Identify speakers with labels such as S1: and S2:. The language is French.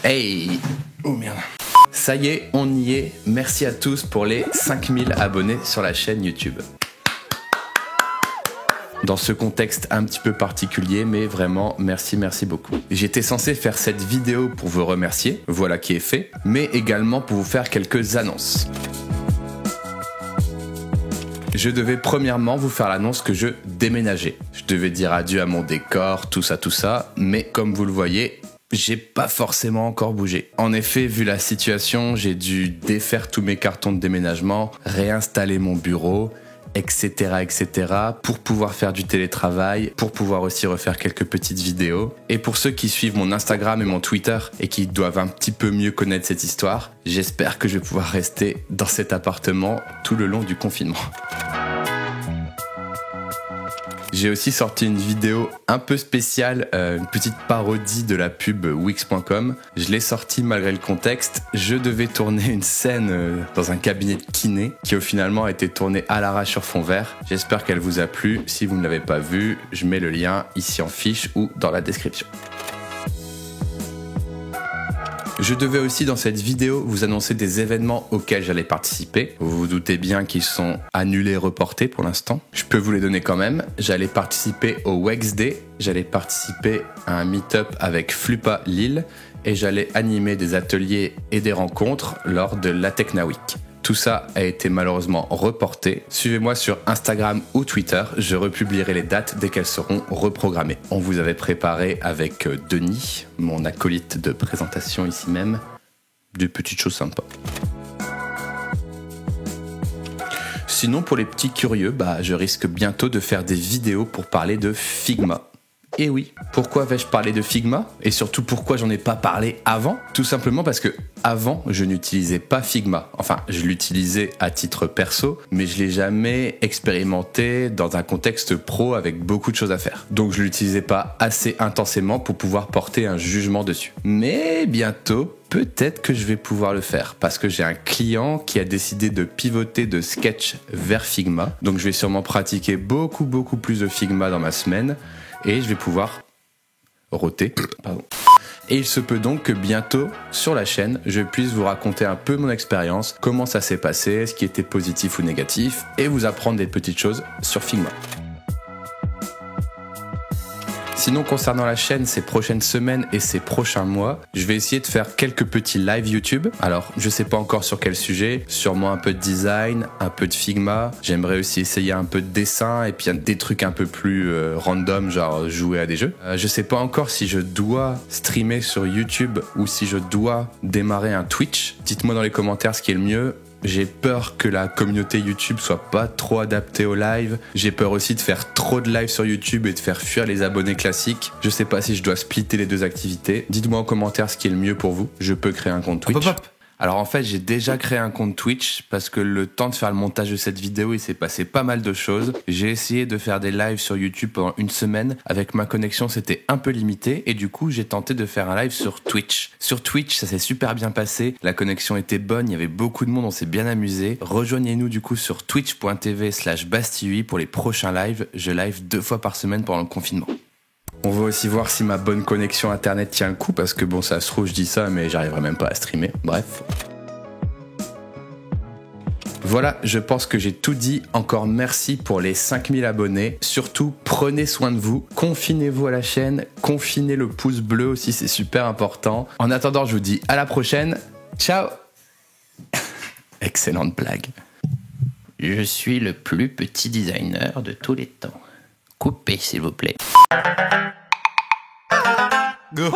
S1: Hey! Oh merde. Ça y est, on y est. Merci à tous pour les 5000 abonnés sur la chaîne YouTube. Dans ce contexte un petit peu particulier, mais vraiment, merci beaucoup. J'étais censé faire cette vidéo pour vous remercier, voilà qui est fait, mais également pour vous faire quelques annonces. Je devais premièrement vous faire l'annonce que je déménageais. Je devais dire adieu à mon décor, tout ça, mais comme vous le voyez, j'ai pas forcément encore bougé. En effet, vu la situation, j'ai dû défaire tous mes cartons de déménagement, réinstaller mon bureau, etc., pour pouvoir faire du télétravail, pour pouvoir aussi refaire quelques petites vidéos. Et pour ceux qui suivent mon Instagram et mon Twitter et qui doivent un petit peu mieux connaître cette histoire, j'espère que je vais pouvoir rester dans cet appartement tout le long du confinement. J'ai aussi sorti une vidéo un peu spéciale, une petite parodie de la pub Wix.com. Je l'ai sortie malgré le contexte. Je devais tourner une scène dans un cabinet de kiné qui finalement a été tournée à l'arrache sur fond vert. J'espère qu'elle vous a plu. Si vous ne l'avez pas vue, je mets le lien ici en fiche ou dans la description. Je devais aussi dans cette vidéo vous annoncer des événements auxquels j'allais participer. Vous vous doutez bien qu'ils sont annulés, reportés pour l'instant. Je peux vous les donner quand même. J'allais participer au Wex Day, j'allais participer à un meet-up avec Flupa Lille et j'allais animer des ateliers et des rencontres lors de la Techna Week. Tout ça a été malheureusement reporté. Suivez-moi sur Instagram ou Twitter, je republierai les dates dès qu'elles seront reprogrammées. On vous avait préparé avec Denis, mon acolyte de présentation ici même, des petites choses sympas. Sinon, pour les petits curieux, je risque bientôt de faire des vidéos pour parler de Figma. Et oui, pourquoi vais-je parler de Figma? Et surtout, pourquoi j'en ai pas parlé avant? Tout simplement parce que avant, je n'utilisais pas Figma. Enfin, je l'utilisais à titre perso, mais je l'ai jamais expérimenté dans un contexte pro avec beaucoup de choses à faire. Donc je l'utilisais pas assez intensément pour pouvoir porter un jugement dessus. Mais bientôt, peut-être que je vais pouvoir le faire parce que j'ai un client qui a décidé de pivoter de Sketch vers Figma. Donc je vais sûrement pratiquer beaucoup plus de Figma dans ma semaine. Et je vais pouvoir roter. Et il se peut donc que bientôt, sur la chaîne, je puisse vous raconter un peu mon expérience, comment ça s'est passé, ce qui était positif ou négatif, et vous apprendre des petites choses sur Figma. Sinon, concernant la chaîne, ces prochaines semaines et ces prochains mois, je vais essayer de faire quelques petits live YouTube. Alors, je sais pas encore sur quel sujet, sûrement un peu de design, un peu de Figma. J'aimerais aussi essayer un peu de dessin et puis des trucs un peu plus random, genre jouer à des jeux. Je sais pas encore si je dois streamer sur YouTube ou si je dois démarrer un Twitch. Dites-moi dans les commentaires ce qui est le mieux. J'ai peur que la communauté YouTube soit pas trop adaptée au live. J'ai peur aussi de faire trop de live sur YouTube et de faire fuir les abonnés classiques. Je sais pas si je dois splitter les deux activités. Dites-moi en commentaire ce qui est le mieux pour vous. Je peux créer un compte Twitch. Alors en fait, j'ai déjà créé un compte Twitch parce que le temps de faire le montage de cette vidéo, il s'est passé pas mal de choses. J'ai essayé de faire des lives sur YouTube pendant une semaine. Avec ma connexion, c'était un peu limité et du coup, j'ai tenté de faire un live sur Twitch. Sur Twitch, ça s'est super bien passé. La connexion était bonne, il y avait beaucoup de monde, on s'est bien amusé. Rejoignez-nous du coup sur twitch.tv/bastille pour les prochains lives. Je live 2 fois par semaine pendant le confinement. On va aussi voir si ma bonne connexion internet tient le coup parce que bon, ça se trouve, je dis ça, mais j'arriverai même pas à streamer. Bref. Voilà, je pense que j'ai tout dit. Encore merci pour les 5000 abonnés. Surtout, prenez soin de vous. Confinez-vous à la chaîne. Confinez le pouce bleu aussi, c'est super important. En attendant, je vous dis à la prochaine. Ciao. Excellente blague.
S2: Je suis le plus petit designer de tous les temps. Coupez, s'il vous plaît.
S3: Go.